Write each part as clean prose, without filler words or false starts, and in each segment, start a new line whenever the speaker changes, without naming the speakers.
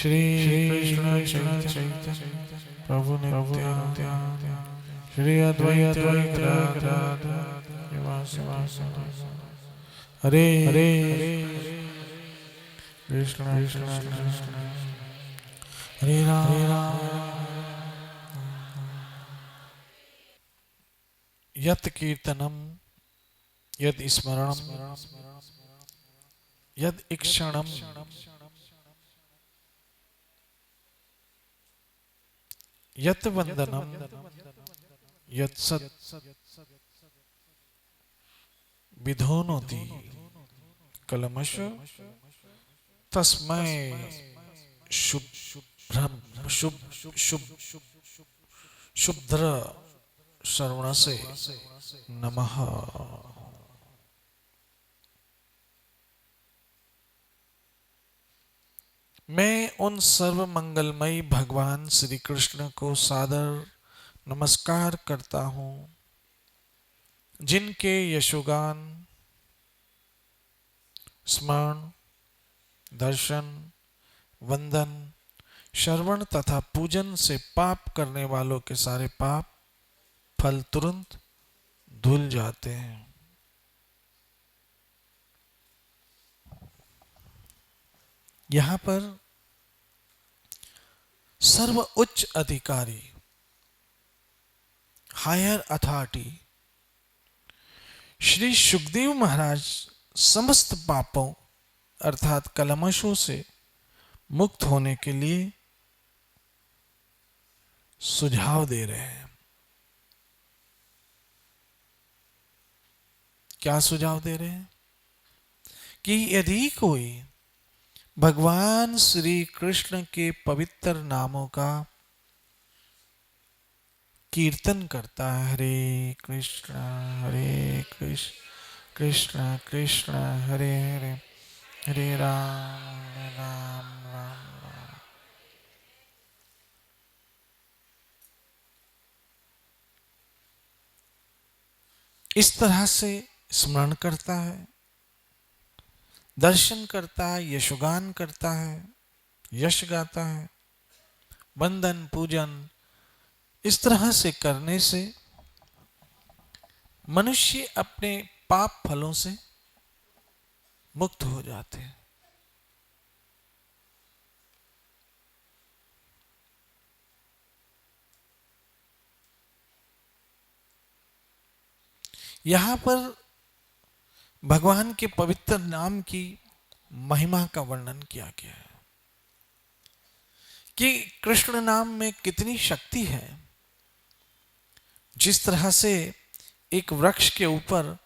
श्री कृष्ण चैतन्य प्रभु नित्यानंद श्री अद्वैत हरे हरे कृष्ण हरे राम यत् कीर्तनम यद स्मरणम यद इक्षणम यत् वंदनम यत् सत् विधोनोति कलमश तस्मै शुभ्रम शुभ्र श्रवण से नमः। मैं उन सर्व मंगलमयी भगवान श्री कृष्ण को सादर नमस्कार करता हूं जिनके यशोगान स्मरण दर्शन वंदन श्रवण तथा पूजन से पाप करने वालों के सारे पाप फल तुरंत धुल जाते हैं। यहां पर सर्व उच्च अधिकारी हायर अथॉरिटी श्री सुखदेव महाराज समस्त पापों अर्थात कलमशों से मुक्त होने के लिए सुझाव दे रहे हैं। क्या सुझाव दे रहे हैं कि यदि कोई भगवान श्री कृष्ण के पवित्र नामों का कीर्तन करता है, हरे कृष्ण कृष्ण कृष्ण कृष्ण हरे हरे हरे राम राम राम, इस तरह से स्मरण करता है, दर्शन करता है, यशोगान करता है, यश गाता है, वंदन पूजन इस तरह से करने से मनुष्य अपने पाप फलों से मुक्त हो जाते हैं। यहां पर भगवान के पवित्र नाम की महिमा का वर्णन किया गया है कि कृष्ण नाम में कितनी शक्ति है। जिस तरह से एक वृक्ष के ऊपर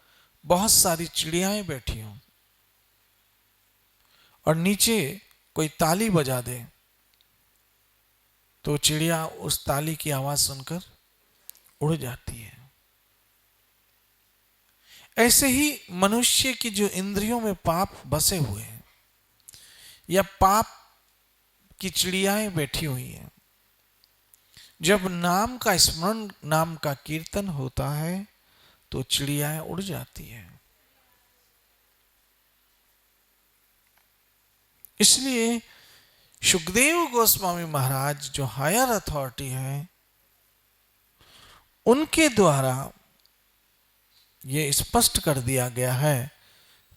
बहुत सारी चिड़ियाएं बैठी हों और नीचे कोई ताली बजा दे तो चिड़िया उस ताली की आवाज सुनकर उड़ जाती है। ऐसे ही मनुष्य की जो इंद्रियों में पाप बसे हुए हैं या पाप की चिड़ियाएं बैठी हुई हैं, जब नाम का स्मरण नाम का कीर्तन होता है तो चिड़ियाएं उड़ जाती हैं। इसलिए सुखदेव गोस्वामी महाराज जो हायर अथॉरिटी हैं उनके द्वारा ये स्पष्ट कर दिया गया है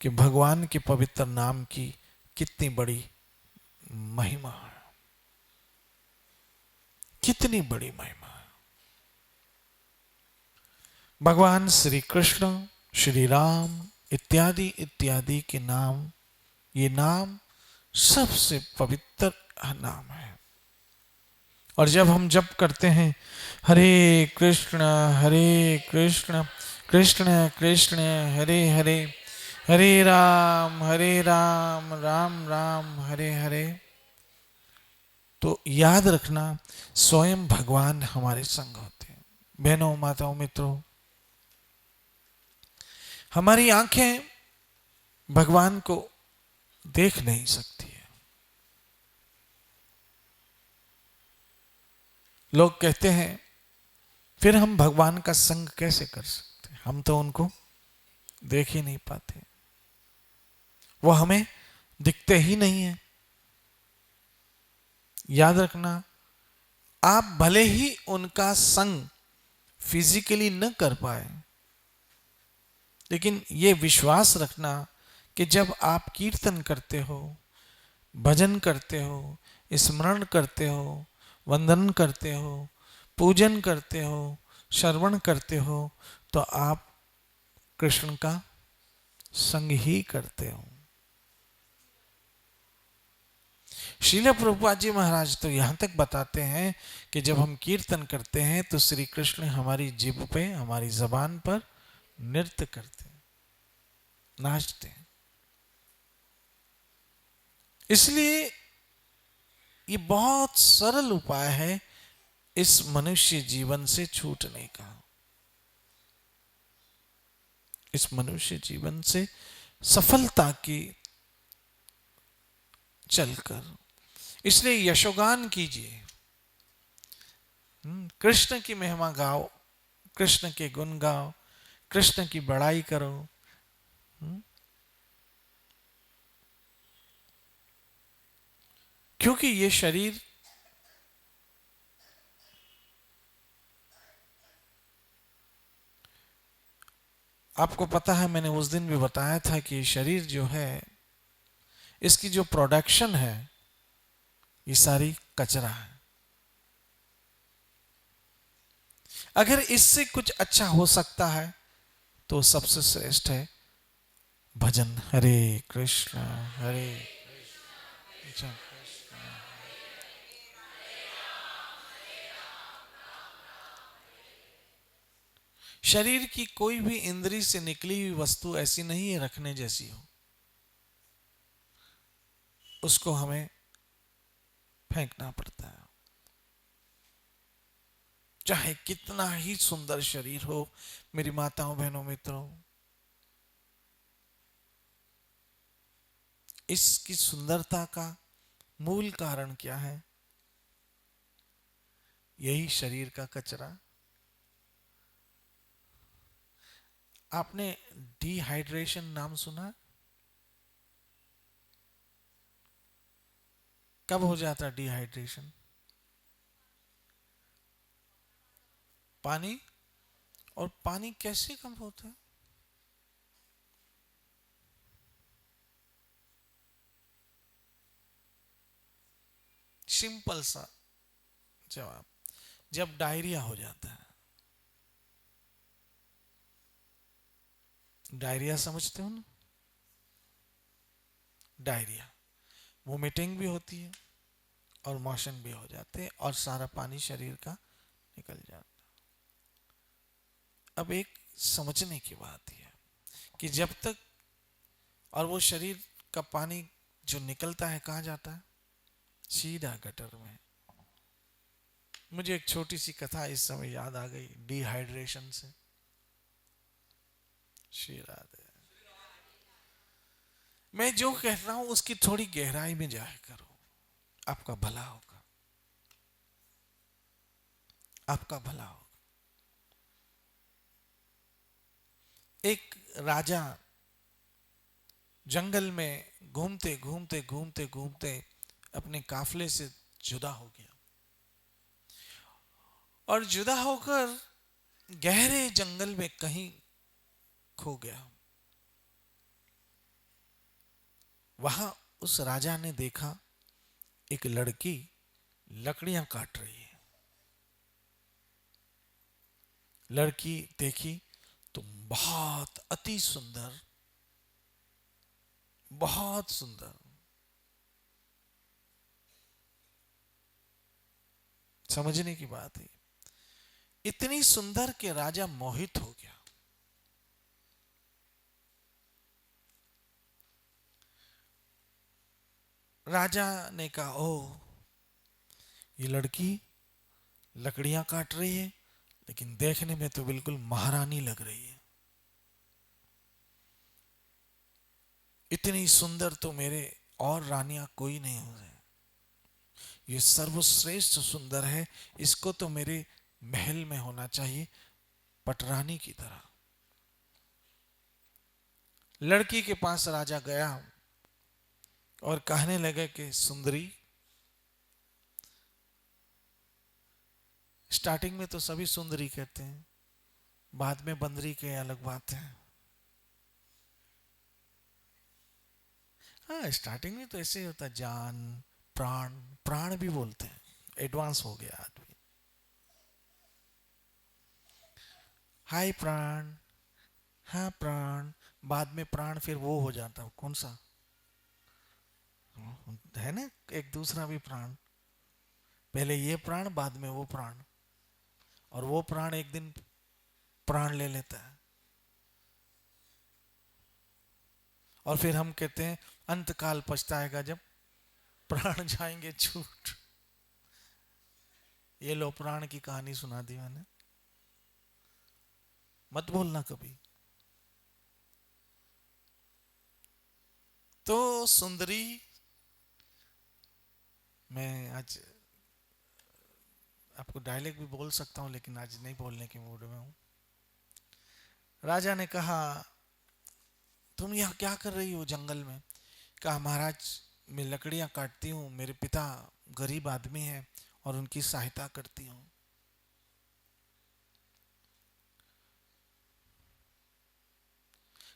कि भगवान के पवित्र नाम की कितनी बड़ी महिमा है, कितनी बड़ी महिमा है। भगवान श्री कृष्ण श्री राम इत्यादि इत्यादि के नाम, ये नाम सबसे पवित्र नाम है। और जब हम जप करते हैं हरे कृष्ण कृष्ण कृष्ण हरे हरे हरे राम राम राम हरे हरे, तो याद रखना स्वयं भगवान हमारे संग होते हैं। बहनों माताओं मित्रों, हमारी आंखें भगवान को देख नहीं सकती है। लोग कहते हैं फिर हम भगवान का संग कैसे कर सकते हैं, हम तो उनको देख ही नहीं पाते, वो हमें दिखते ही नहीं है। याद रखना, आप भले ही उनका संग फिजिकली न कर पाए, लेकिन ये विश्वास रखना कि जब आप कीर्तन करते हो, भजन करते हो, स्मरण करते हो, वंदन करते हो, पूजन करते हो, श्रवण करते हो, तो आप कृष्ण का संग ही करते हो। श्रील प्रभुपाद जी महाराज तो यहां तक बताते हैं कि जब हम कीर्तन करते हैं तो श्री कृष्ण हमारी जीभ पे, हमारी जबान पर नृत्य करते हैं, नाचते हैं। इसलिए ये बहुत सरल उपाय है इस मनुष्य जीवन से छूटने का, इस मनुष्य जीवन से सफलता की चलकर। इसलिए यशोगान कीजिए, कृष्ण की महिमा गाओ, कृष्ण के गुण गाओ, कृष्ण की बड़ाई करो। क्योंकि ये शरीर आपको पता है, मैंने उस दिन भी बताया था कि शरीर जो है, इसकी जो प्रोडक्शन है, ये सारी कचरा है। अगर इससे कुछ अच्छा हो सकता है तो सबसे श्रेष्ठ है भजन। हरे कृष्ण हरे कृष्ण। शरीर की कोई भी इंद्री से निकली हुई वस्तु ऐसी नहीं है रखने जैसी हो, उसको हमें फेंकना पड़ता है। चाहे कितना ही सुंदर शरीर हो, मेरी माताओं बहनों मित्रों, इसकी सुंदरता का मूल कारण क्या है? यही शरीर का कचरा। आपने डिहाइड्रेशन नाम सुना? कब हो जाता डिहाइड्रेशन? पानी। और पानी कैसे कम होता है? सिंपल सा जवाब, जब डायरिया हो जाता है। डायरिया समझते हो ना? डायरिया, वोमिटिंग भी होती है और मोशन भी हो जाते हैं और सारा पानी शरीर का निकल जाता है। अब एक समझने की बात यह है कि जब तक, और वो शरीर का पानी जो निकलता है कहाँ जाता है? सीधा गटर में। मुझे एक छोटी सी कथा इस समय याद आ गई डिहाइड्रेशन से। श्री राधे। मैं जो कह रहा हूं उसकी थोड़ी गहराई में जाया करो, आपका भला होगा, आपका भला होगा। एक राजा जंगल में घूमते घूमते घूमते घूमते अपने काफले से जुदा हो गया, और जुदा होकर गहरे जंगल में कहीं खो गया। वहां उस राजा ने देखा एक लड़की लकड़ियां काट रही है। लड़की देखी तो बहुत अति सुंदर, बहुत सुंदर। समझने की बात है, इतनी सुंदर के राजा मोहित हो गया। राजा ने कहा, ओ ये लड़की लकड़ियां काट रही है, लेकिन देखने में तो बिल्कुल महारानी लग रही है। इतनी सुंदर तो मेरे और रानियां कोई नहीं हो रहे, ये सर्वश्रेष्ठ सुंदर है, इसको तो मेरे महल में होना चाहिए पटरानी की तरह। लड़की के पास राजा गया और कहने लगे कि सुंदरी, स्टार्टिंग में तो सभी सुंदरी कहते हैं, बाद में बंदरी के अलग बात है। हाँ, स्टार्टिंग में तो ऐसे ही होता है, जान, प्राण, प्राण भी बोलते हैं, एडवांस हो गया आदमी। हाय प्राण, हाँ प्राण, बाद में प्राण फिर वो हो जाता है, कौन सा है ना, एक दूसरा भी प्राण, पहले ये प्राण बाद में वो प्राण, और वो प्राण एक दिन प्राण ले लेता है। और फिर हम कहते हैं अंत काल पछताएगा जब प्राण जाएंगे छूट। ये लो प्राण की कहानी सुना दी मैंने, मत बोलना कभी। तो सुंदरी, मैं आज आपको डायलॉग भी बोल सकता हूं लेकिन आज नहीं बोलने के मूड में हूं। राजा ने कहा तुम यह क्या कर रही हो जंगल में? कहा महाराज मैं लकड़ियां काटती हूँ, मेरे पिता गरीब आदमी हैं और उनकी सहायता करती हूँ।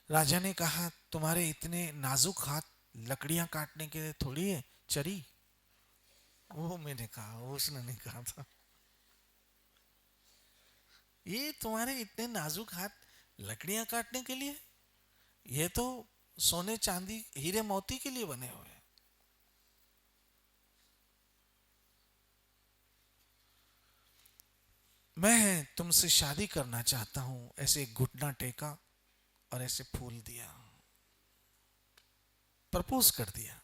राजा ने कहा तुम्हारे इतने नाजुक हाथ लकड़ियां काटने के लिए थोड़ी है चरी। वो मैंने कहा, उसने नहीं कहा था। ये तुम्हारे इतने नाजुक हाथ लकड़ियां काटने के लिए, ये तो सोने चांदी हीरे मोती के लिए बने हुए हैं। मैं तुमसे शादी करना चाहता हूं। ऐसे घुटना टेका और ऐसे फूल दिया, प्रपोज कर दिया।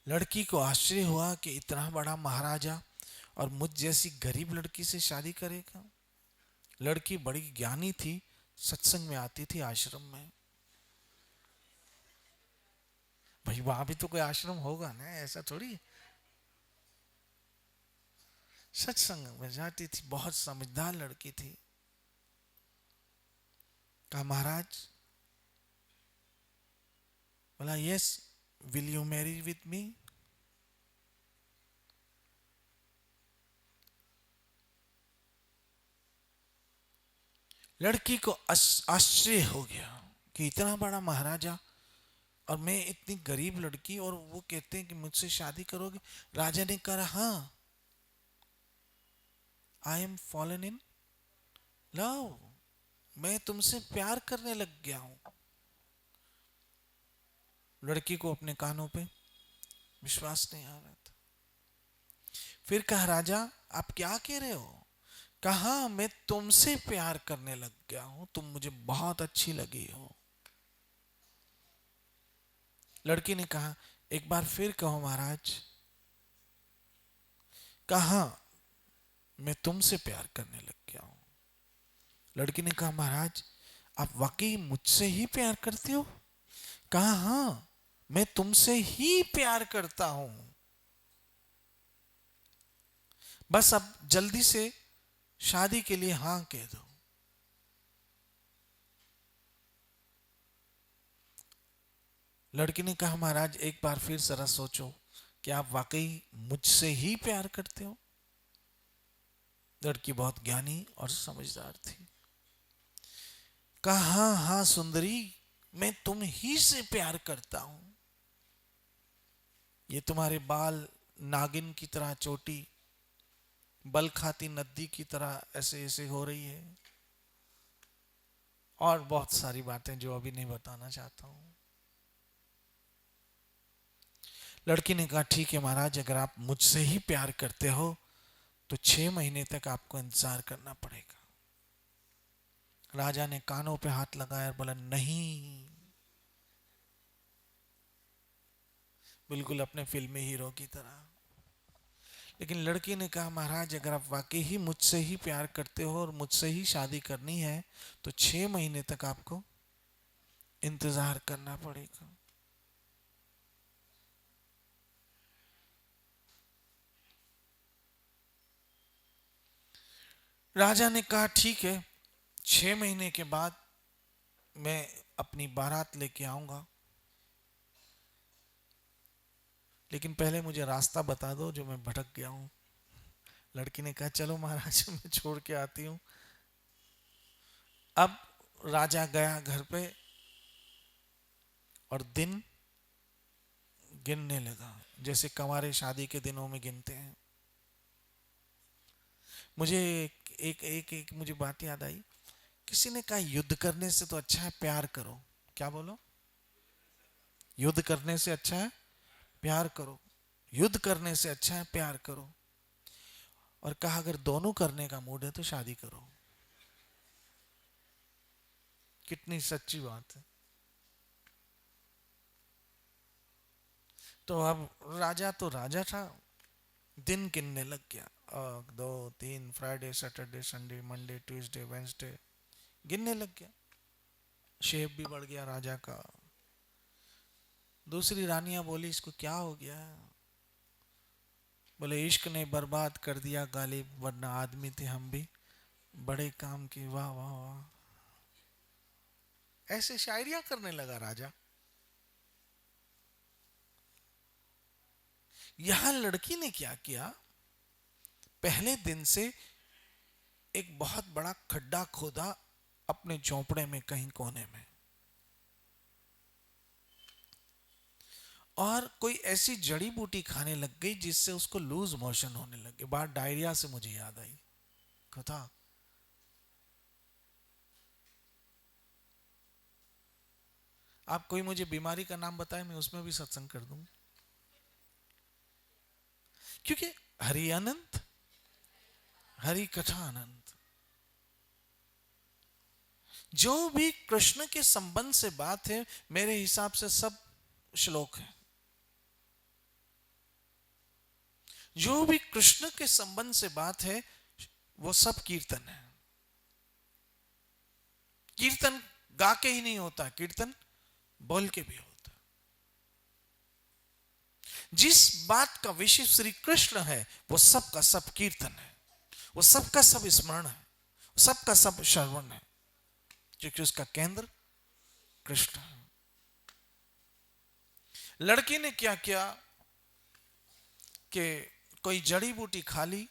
लड़की को आश्चर्य हुआ कि इतना बड़ा महाराजा और मुझ जैसी गरीब लड़की से शादी करेगा। लड़की बड़ी ज्ञानी थी, सत्संग में आती थी आश्रम में। भाई वहां भी तो कोई आश्रम होगा ना, ऐसा थोड़ी। सत्संग में जाती थी, बहुत समझदार लड़की थी। कहा महाराज, बोला yes, will you Mary with me? लड़की को आश्चर्य हो गया कि इतना बड़ा महाराजा और मैं इतनी गरीब लड़की, और वो कहते हैं कि मुझसे शादी करोगे। राजा ने कहा हाँ, I am fallen in love, मैं तुमसे प्यार करने लग गया हूं। लड़की को अपने कानों पे विश्वास नहीं आ रहा था। फिर कहा राजा आप क्या कह रहे हो? कहा मैं तुमसे प्यार करने लग गया हूं, तुम मुझे बहुत अच्छी लगी हो। लड़की ने कहा एक बार फिर कहो महाराज। कहा मैं तुमसे प्यार करने लग गया हूं। लड़की ने कहा महाराज आप वाकई मुझसे ही प्यार करते हो? कहा हाँ, मैं तुमसे ही प्यार करता हूं, बस अब जल्दी से शादी के लिए हां कह दो। लड़की ने कहा महाराज एक बार फिर जरा सोचो कि आप वाकई मुझसे ही प्यार करते हो। लड़की बहुत ज्ञानी और समझदार थी। कहा हाँ हाँ सुंदरी, मैं तुम ही से प्यार करता हूं। ये तुम्हारे बाल नागिन की तरह, चोटी बल खाती नदी की तरह ऐसे ऐसे हो रही है, और बहुत सारी बातें जो अभी नहीं बताना चाहता हूं। लड़की ने कहा ठीक है महाराज, अगर आप मुझसे ही प्यार करते हो तो 6 महीने तक आपको इंतजार करना पड़ेगा। राजा ने कानों पे हाथ लगाया और बोला नहीं, बिल्कुल अपने फिल्मी हीरो की तरह। लेकिन लड़की ने कहा महाराज अगर आप वाकई ही मुझसे ही प्यार करते हो और मुझसे ही शादी करनी है तो 6 महीने तक आपको इंतजार करना पड़ेगा। राजा ने कहा ठीक है, 6 महीने के बाद मैं अपनी बारात लेके आऊंगा। लेकिन पहले मुझे रास्ता बता दो जो मैं भटक गया हूं। लड़की ने कहा चलो महाराज मैं छोड़ के आती हूं। अब राजा गया घर पे और दिन गिनने लगा, जैसे कंवारे शादी के दिनों में गिनते हैं। मुझे एक मुझे बात याद आई। किसी ने कहा युद्ध करने से तो अच्छा है प्यार करो। क्या बोलो? युद्ध करने से अच्छा है प्यार करो। युद्ध करने से अच्छा है प्यार करो। और कहा अगर दोनों करने का मूड है तो शादी करो। कितनी सच्ची बात है। तो अब राजा तो राजा था, दिन गिनने लग गया। 2 3 Friday Saturday Sunday Monday Tuesday Wednesday गिनने लग गया। शेप भी बढ़ गया राजा का। दूसरी रानियां बोली इसको क्या हो गया? बोले इश्क ने बर्बाद कर दिया गालिब, वरना आदमी थे हम भी बड़े काम की। वाह वाह वाह। ऐसे शायरियां करने लगा राजा। यहां लड़की ने क्या किया, पहले दिन से एक बहुत बड़ा खड्डा खोदा अपने झोंपड़े में कहीं कोने में, और कोई ऐसी जड़ी बूटी खाने लग गई जिससे उसको लूज मोशन होने लगे। बात डायरिया से मुझे याद आई कथा। आप कोई मुझे बीमारी का नाम बताए, मैं उसमें भी सत्संग कर दूं। क्योंकि हरि अनंत, हरि कथा अनंत। जो भी कृष्ण के संबंध से बात है मेरे हिसाब से सब श्लोक है। जो भी कृष्ण के संबंध से बात है वो सब कीर्तन है। कीर्तन गा के ही नहीं होता, कीर्तन बोल के भी होता। जिस बात का विषय श्री कृष्ण है वो सब का सब कीर्तन है, वो सब का सब स्मरण है, सब का सब श्रवण है, क्योंकि उसका केंद्र कृष्ण है। लड़की ने क्या किया कि कोई जड़ी बूटी खा ली,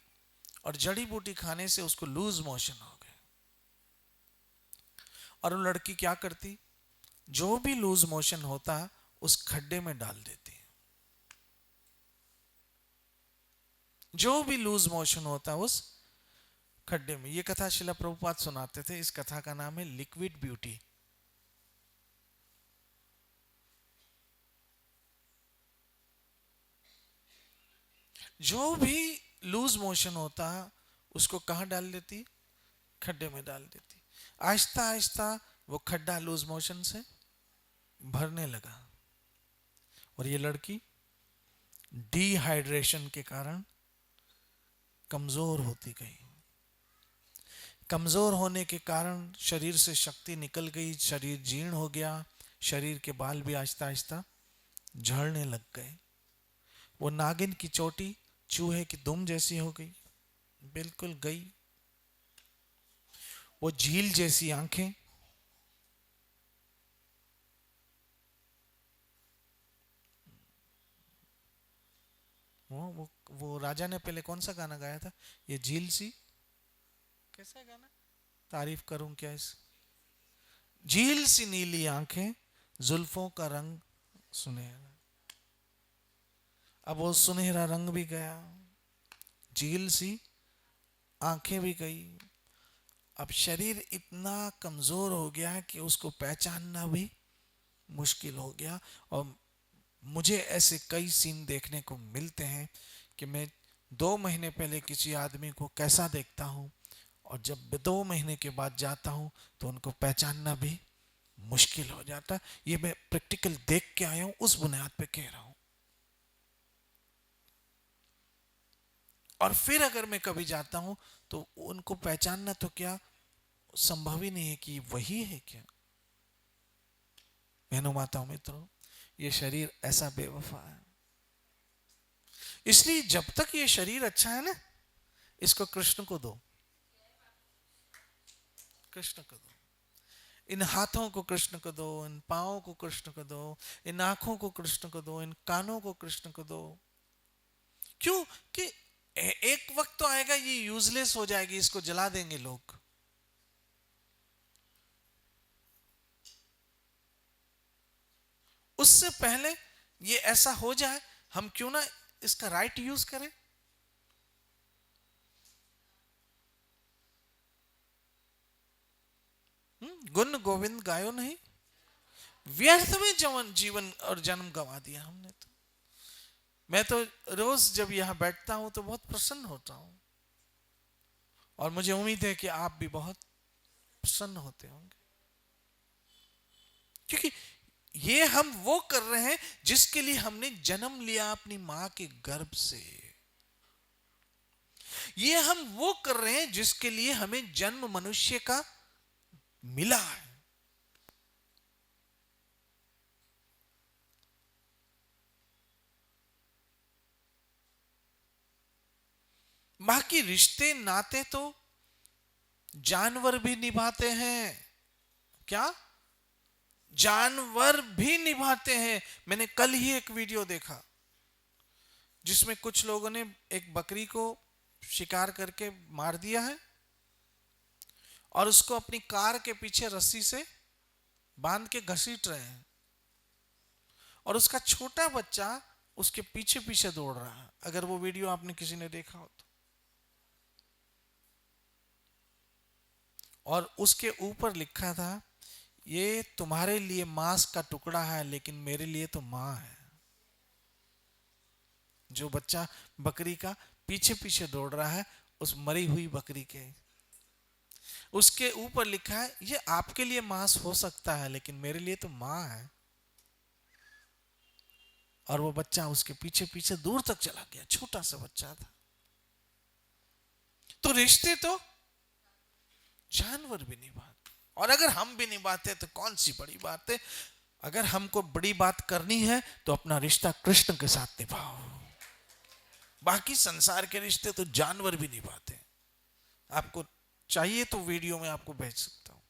और जड़ी बूटी खाने से उसको लूज मोशन हो गए। और वो लड़की क्या करती, जो भी लूज मोशन होता उस खड्डे में डाल देती। जो भी लूज मोशन होता उस खड्डे में। ये कथा शिला प्रभुपाद सुनाते थे। इस कथा का नाम है लिक्विड ब्यूटी। जो भी लूज मोशन होता उसको कहां डाल देती? खड्डे में डाल देती। आहिस्ता आहिस्ता वो खड्डा लूज मोशन से भरने लगा, और ये लड़की डिहाइड्रेशन के कारण कमजोर होती गई। कमजोर होने के कारण शरीर से शक्ति निकल गई, शरीर जीर्ण हो गया, शरीर के बाल भी आहिस्ता आहिस्ता झड़ने लग गए। वो नागिन की चोटी चूहे की दुम जैसी हो गई, बिल्कुल गई। वो झील जैसी आंखें, वो राजा ने पहले कौन सा गाना गाया था? ये झील सी, कैसा गाना, तारीफ करूं क्या इस? झील सी नीली आंखें, जुल्फों का रंग सुनहरा। अब वो सुनहरा रंग भी गया, झील सी आंखें भी गई। अब शरीर इतना कमजोर हो गया कि उसको पहचानना भी मुश्किल हो गया। और मुझे ऐसे कई सीन देखने को मिलते हैं कि मैं 2 महीने पहले किसी आदमी को कैसा देखता हूं, और जब 2 महीने के बाद जाता हूं तो उनको पहचानना भी मुश्किल हो जाता। ये मैं प्रैक्टिकल देख के आया हूं, उस बुनियाद पे कह रहा हूं। और फिर अगर मैं कभी जाता हूं तो उनको पहचानना तो क्या संभव ही नहीं है कि वही है क्या। बहनों माताओं मित्रों, ये शरीर ऐसा बेवफा है। इसलिए जब तक ये शरीर अच्छा है ना, इसको कृष्ण को दो, कृष्ण को दो। इन हाथों को कृष्ण को दो, इन पांवों को कृष्ण को दो, इन आंखों को कृष्ण को दो, इन कानों को कृष्ण को दो। क्यों? कि एक वक्त तो आएगा ये यूजलेस हो जाएगी, इसको जला देंगे लोग। उससे पहले ये ऐसा हो जाए, हम क्यों ना इसका राइट यूज करें। गुण गोविंद गायो नहीं, व्यर्थ में जवन जीवन और जन्म गंवा दिया हमने तो। मैं तो रोज जब यहां बैठता हूं तो बहुत प्रसन्न होता हूं, और मुझे उम्मीद है कि आप भी बहुत प्रसन्न होते होंगे, क्योंकि ये हम वो कर रहे हैं जिसके लिए हमने जन्म लिया अपनी मां के गर्भ से। ये हम वो कर रहे हैं जिसके लिए हमें जन्म मनुष्य का मिला है। बाकी रिश्ते नाते तो जानवर भी निभाते हैं। क्या? जानवर भी निभाते हैं। मैंने कल ही एक वीडियो देखा जिसमें कुछ लोगों ने एक बकरी को शिकार करके मार दिया है और उसको अपनी कार के पीछे रस्सी से बांध के घसीट रहे हैं, और उसका छोटा बच्चा उसके पीछे पीछे दौड़ रहा है। अगर वो वीडियो आपने किसी ने देखा हो तो। और उसके ऊपर लिखा था, ये तुम्हारे लिए मांस का टुकड़ा है लेकिन मेरे लिए तो मां है। जो बच्चा बकरी का पीछे पीछे दौड़ रहा है उस मरी हुई बकरी के, उसके ऊपर लिखा है, ये आपके लिए मांस हो सकता है लेकिन मेरे लिए तो मां है। और वो बच्चा उसके पीछे पीछे दूर तक चला गया, छोटा सा बच्चा था। तो रिश्ते तो जानवर भी निभाते, और अगर हम भी निभाते तो कौन सी बड़ी बात है। अगर हमको बड़ी बात करनी है तो अपना रिश्ता कृष्ण के साथ निभाओ। बाकी संसार के रिश्ते तो जानवर भी निभाते हैं। आपको चाहिए तो वीडियो में आपको भेज सकता हूं।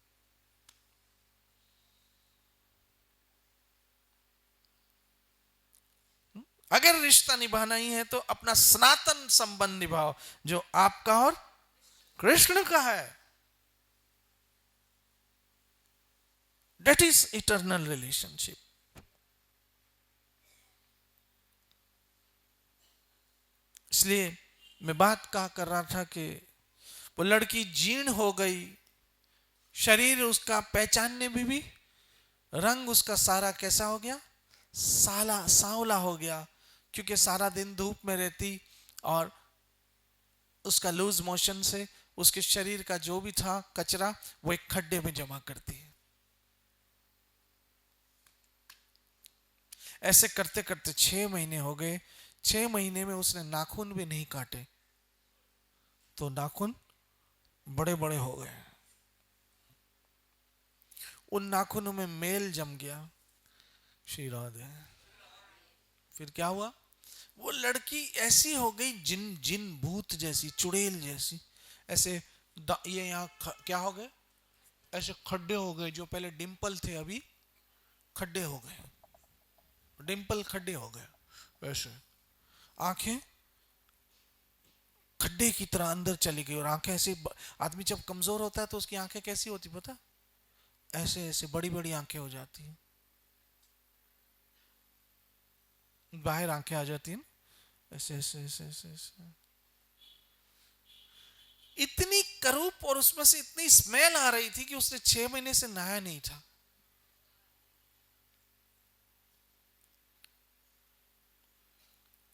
अगर रिश्ता निभाना ही है तो अपना सनातन संबंध निभाओ, जो आपका और कृष्ण का है। That is eternal relationship. इसलिए मैं बात कहा कर रहा था कि वो लड़की जीर्ण हो गई, शरीर उसका पहचानने में भी रंग उसका सारा कैसा हो गया, साला सांवला हो गया, क्योंकि सारा दिन धूप में रहती और उसका लूज मोशन से उसके शरीर का जो भी था कचरा वो एक खड्डे में जमा करती है। ऐसे करते करते 6 महीने हो गए। 6 महीने में उसने नाखून भी नहीं काटे तो नाखून बड़े बड़े हो गए। उन नाखूनों में मेल जम गया। श्री राधे। फिर क्या हुआ, वो लड़की ऐसी हो गई जिन जिन भूत जैसी, चुड़ैल जैसी। ऐसे ये यहाँ क्या हो गए, ऐसे खड्डे हो गए। जो पहले डिंपल थे अभी खड्डे हो गए, डिंपल खड्डे हो गए। वैसे आंखें खड्डे की तरह अंदर चली गई, और आंखें ऐसे, आदमी जब कमजोर होता है तो उसकी आंखें कैसी होती पता, ऐसे ऐसे बड़ी बड़ी आंखें हो जाती हैं, बाहर आंखें आ जाती हैं ऐसे ऐसे ऐसे ऐसे ऐसे। इतनी करूप, और उसमें से इतनी स्मेल आ रही थी कि उसने 6 महीने से नहाया नहीं था।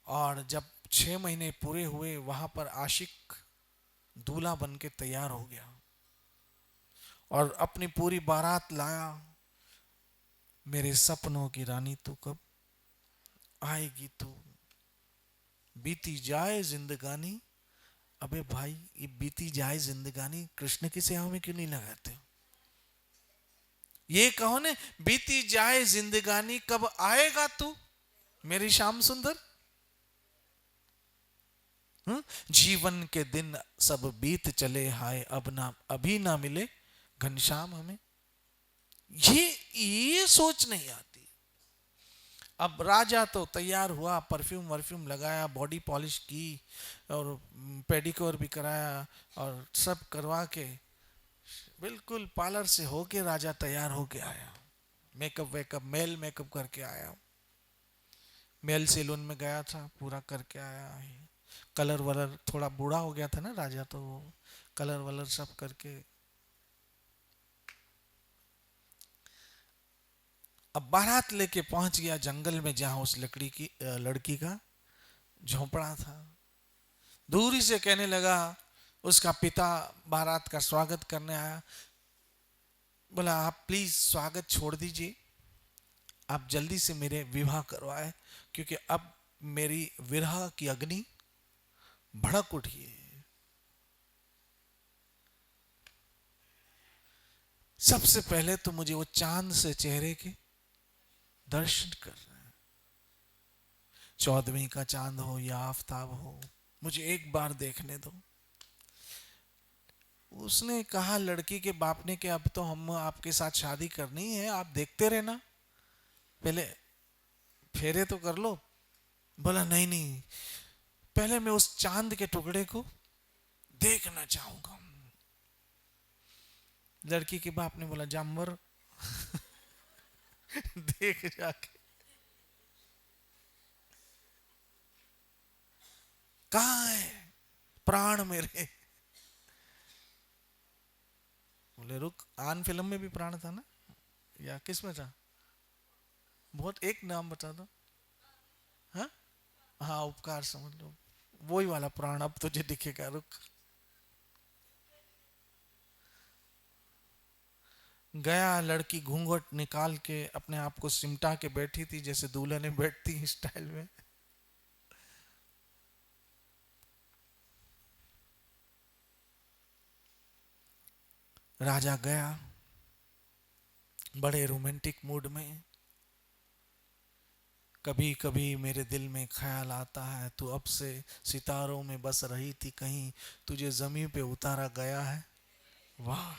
और जब 6 महीने पूरे हुए, वहां पर आशिक दूल्हा बन के तैयार हो गया और अपनी पूरी बारात लाया। मेरे सपनों की रानी तू कब आएगी, तू बीती जाए जिंदगानी। अबे भाई, ये बीती जाए जिंदगानी कृष्ण की सेवा में क्यों नहीं लगाते? ये कहो ने, बीती जाए जिंदगानी कब आएगा तू मेरी श्याम सुंदर। जीवन के दिन सब बीत चले, हाय अब ना, अभी ना मिले घनश्याम हमें। ये सोच नहीं आती। अब राजा तो तैयार हुआ, परफ्यूम वर्फ्यूम लगाया, बॉडी पॉलिश की और पेडिक्योर भी कराया और सब करवा के बिल्कुल पार्लर से होके राजा तैयार होके आया। मेकअप वेकअप, मेल मेकअप करके आया। मेल सैलून में गया था, पूरा करके आया है। कलर वलर, थोड़ा बूढ़ा हो गया था ना राजा, तो कलर वलर सब करके अब बारात लेके पहुंच गया जंगल में, जहां उस लड़की का झोंपड़ा था। दूरी से कहने लगा, उसका पिता बारात का स्वागत करने आया, बोला आप प्लीज स्वागत छोड़ दीजिए, आप जल्दी से मेरे विवाह करवाए, क्योंकि अब मेरी विरह की अग्नि भड़क उठी है। सबसे पहले तो मुझे वो चांद से चेहरे के दर्शन करना है। 14वीं का चांद हो या आफताब हो, मुझे एक बार देखने दो। उसने कहा लड़की के बाप ने कि अब तो हम आपके साथ शादी करनी है, आप देखते रहना, पहले फेरे तो कर लो। बोला नहीं नहीं, पहले मैं उस चांद के टुकड़े को देखना चाहूंगा। लड़की के बाप ने बोला जानवर देख जाके। कहां है प्राण मेरे? बोले रुक, आन फिल्म में भी प्राण था ना, या किस में था? बहुत, एक नाम बता दो। हाँ हाँ, उपकार समझ लो, वही वाला प्राण अब तुझे दिखेगा, रुक। गया, लड़की घूंघट निकाल के अपने आप को सिमटा के बैठी थी, जैसे दुल्हने बैठती स्टाइल में। राजा गया बड़े रोमांटिक मूड में। कभी कभी मेरे दिल में ख्याल आता है, तू अब से सितारों में बस रही थी, कहीं तुझे जमीन पे उतारा गया है। वाह,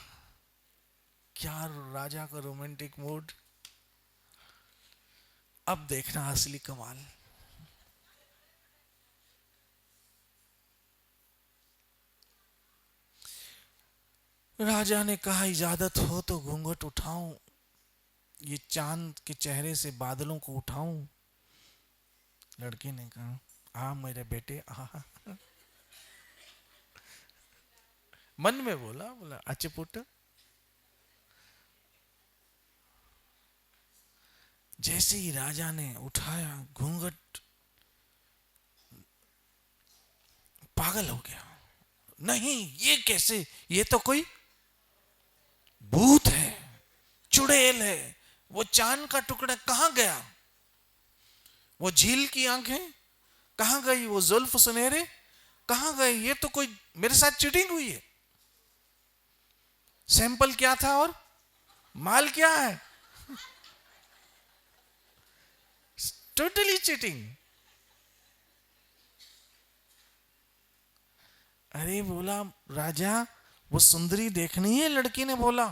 क्या राजा का रोमांटिक मूड। अब देखना असली कमाल। राजा ने कहा इजाजत हो तो घूंघट उठाऊं, ये चांद के चेहरे से बादलों को उठाऊं। लड़की ने कहा आ मेरे बेटे आ। मन में बोला, बोला अच्छे पुट। जैसे ही राजा ने उठाया घूंघट, पागल हो गया। नहीं ये कैसे, ये तो कोई भूत है, चुड़ैल है। वो चांद का टुकड़ा कहां गया? वो झील की आंखें कहां गई? वो जुल्फ सुनहरे कहां गए? ये तो कोई मेरे साथ चीटिंग हुई है। सैंपल क्या था और माल क्या है? Totally cheating. अरे बोला राजा वो सुंदरी देखनी है? लड़की ने बोला।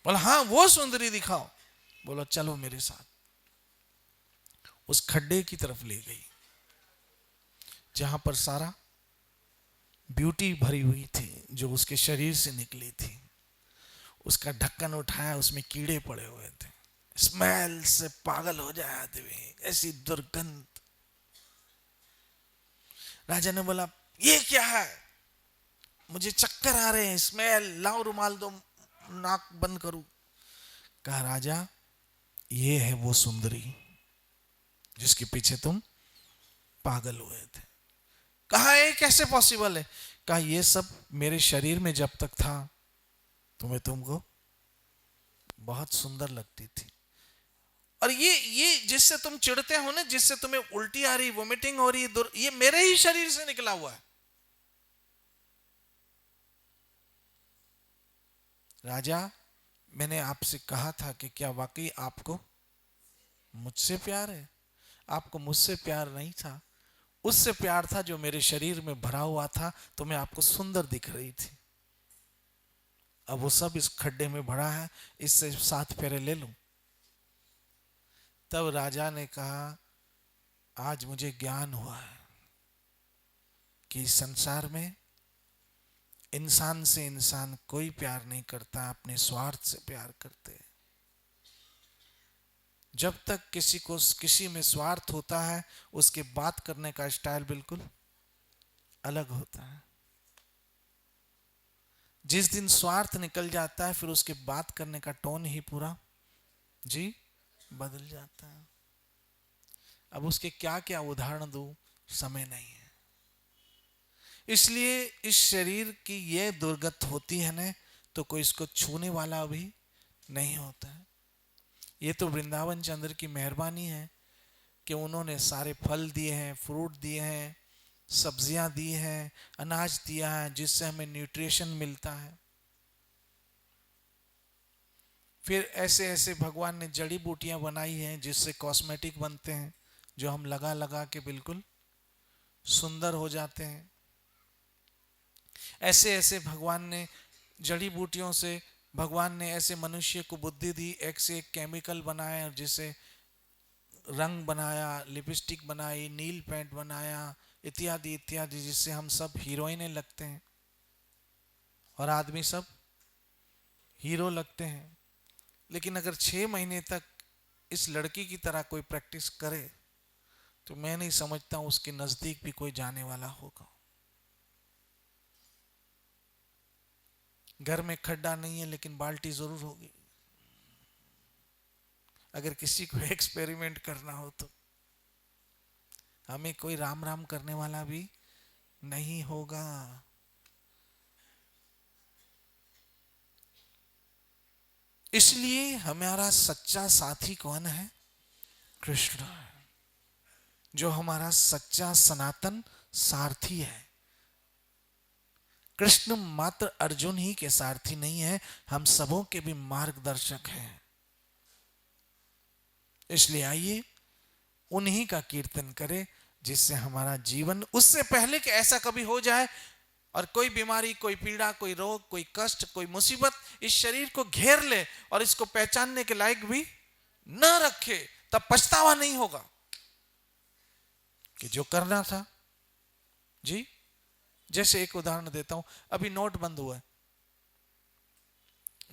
बोला हाँ वो सुंदरी दिखाओ। बोला चलो मेरे साथ। उस खड्डे की तरफ ले गई जहां पर सारा ब्यूटी भरी हुई थी, जो उसके शरीर से निकली थी। उसका ढक्कन उठाया, उसमें कीड़े पड़े हुए थे। स्मेल से पागल हो जाए आदमी, ऐसी दुर्गंध। राजा ने बोला ये क्या है? मुझे चक्कर आ रहे हैं, स्मेल, लाओ रुमाल दो, नाक बंद करूं। कहा राजा ये है वो सुंदरी जिसके पीछे तुम पागल हुए थे। कहा ये कैसे पॉसिबल है? कहा ये सब मेरे शरीर में जब तक था तुम्हें तुमको बहुत सुंदर लगती थी, और ये जिससे तुम चिढ़ते हो ना, जिससे तुम्हें उल्टी आ रही, वोमिटिंग हो रही, ये मेरे ही शरीर से निकला हुआ है। राजा मैंने आपसे कहा था कि क्या वाकई आपको मुझसे प्यार है? आपको मुझसे प्यार नहीं था, उससे प्यार था जो मेरे शरीर में भरा हुआ था, तो मैं आपको सुंदर दिख रही थी। अब वो सब इस खड्डे में भरा है, इससे 7 फेरे ले लूं। तब राजा ने कहा, आज मुझे ज्ञान हुआ है कि इस संसार में इंसान से इंसान कोई प्यार नहीं करता, अपने स्वार्थ से प्यार करते हैं। जब तक किसी को किसी में स्वार्थ होता है, उसके बात करने का स्टाइल बिल्कुल अलग होता है। जिस दिन स्वार्थ निकल जाता है, फिर उसके बात करने का टोन ही पूरा जी बदल जाता है। अब उसके क्या क्या उदाहरण दूं, समय नहीं है। इसलिए इस शरीर की ये दुर्गत होती है ना, तो कोई इसको छूने वाला भी नहीं होता है। ये तो वृंदावन चंद्र की मेहरबानी है कि उन्होंने सारे फल दिए हैं, फ्रूट दिए हैं, सब्जियां दी हैं, अनाज दिया है, जिससे हमें न्यूट्रिशन मिलता है। फिर ऐसे ऐसे भगवान ने जड़ी बूटियां बनाई हैं जिससे कॉस्मेटिक बनते हैं, जो हम लगा लगा के बिल्कुल सुंदर हो जाते हैं। ऐसे ऐसे भगवान ने जड़ी बूटियों से, भगवान ने ऐसे मनुष्य को बुद्धि दी, एक से एक केमिकल बनाए और जिसे रंग बनाया, लिपस्टिक बनाई, नील पेंट बनाया, इत्यादि इत्यादि, जिससे हम सब हीरोइने लगते हैं और आदमी सब हीरो लगते हैं। लेकिन अगर 6 महीने तक इस लड़की की तरह कोई प्रैक्टिस करे, तो मैं नहीं समझता उसके नजदीक भी कोई जाने वाला होगा। घर में खड्डा नहीं है, लेकिन बाल्टी जरूर होगी, अगर किसी को एक्सपेरिमेंट करना हो तो। हमें कोई राम राम करने वाला भी नहीं होगा। इसलिए हमारा सच्चा साथी कौन है? कृष्ण, जो हमारा सच्चा सनातन सारथी है। कृष्ण मात्र अर्जुन ही के सारथी नहीं है, हम सबों के भी मार्गदर्शक हैं। इसलिए आइए उन्हीं का कीर्तन करें, जिससे हमारा जीवन, उससे पहले कि ऐसा कभी हो जाए और कोई बीमारी, कोई पीड़ा, कोई रोग, कोई कष्ट, कोई मुसीबत इस शरीर को घेर ले और इसको पहचानने के लायक भी न रखे, तब पछतावा नहीं होगा कि जो करना था। जी, जैसे एक उदाहरण देता हूं, अभी नोट बंद हुआ है,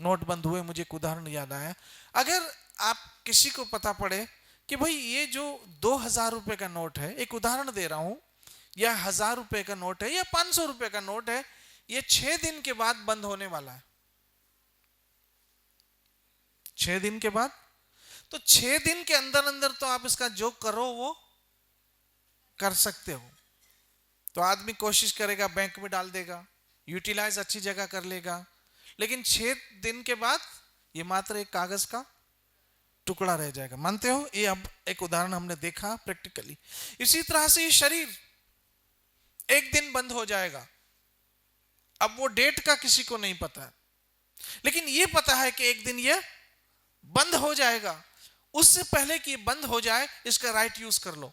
नोट बंद हुए, मुझे एक उदाहरण याद आया। अगर आप किसी को पता पड़े कि भाई ये जो 2000 रुपए का नोट है, एक उदाहरण दे रहा हूं, या 1000 रुपए का नोट है, या 500 रुपए का नोट है, ये 6 दिन के बाद बंद होने वाला है। 6 दिन के बाद, तो 6 दिन के अंदर अंदर तो आप इसका जो करो वो कर सकते हो। तो आदमी कोशिश करेगा, बैंक में डाल देगा, यूटिलाइज अच्छी जगह कर लेगा, लेकिन 6 दिन के बाद ये मात्र एक कागज का टुकड़ा रह जाएगा। मानते हो? ये अब एक उदाहरण हमने देखा प्रैक्टिकली। इसी तरह से ये शरीर एक दिन बंद हो जाएगा। अब वो डेट का किसी को नहीं पता है, लेकिन ये पता है कि एक दिन ये बंद हो जाएगा। उससे पहले कि ये बंद हो जाए, इसका राइट यूज कर लो।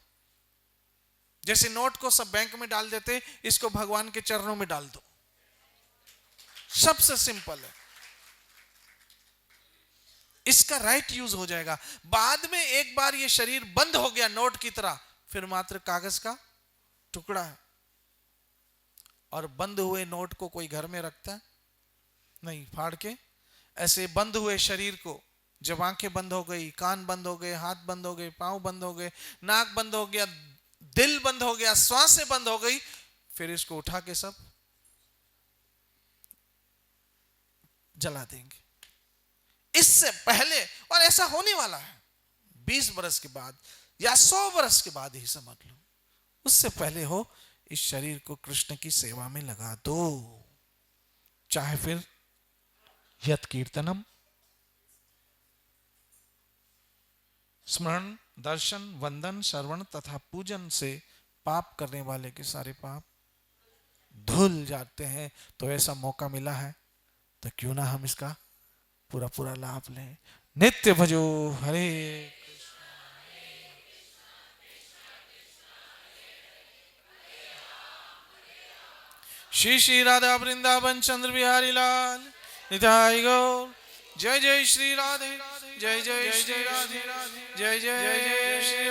जैसे नोट को सब बैंक में डाल देते, इसको भगवान के चरणों में डाल दो। सबसे सिंपल है, इसका राइट यूज हो जाएगा। बाद में एक बार ये शरीर बंद हो गया नोट की तरह, फिर मात्र कागज का टुकड़ा है। और बंद हुए नोट को कोई घर में रखता है? नहीं, फाड़ के ऐसे बंद हुए शरीर को, जब आंखें बंद हो गई, कान बंद हो गए, हाथ बंद हो गए, पांव बंद हो गए, नाक बंद हो गया, दिल बंद हो गया, सांसें बंद हो गई, फिर इसको उठा के सब जला देंगे। इससे पहले, और ऐसा होने वाला है 20 बरस के बाद या 100 बरस के बाद ही समझ लो, उससे पहले हो, इस शरीर को कृष्ण की सेवा में लगा दो। चाहे फिर यत् कीर्तनम, स्मरण, दर्शन, वंदन, श्रवण तथा पूजन से पाप करने वाले के सारे पाप धुल जाते हैं। तो ऐसा मौका मिला है, तो क्यों ना हम इसका पूरा पूरा लाभ लें। नित्य भजो हरे श्री श्री राधा वृंदावन चंद्र बिहारी लाल निताई गौर। जय जय श्री राधे, जय जय श्री राधे, जय जय श्री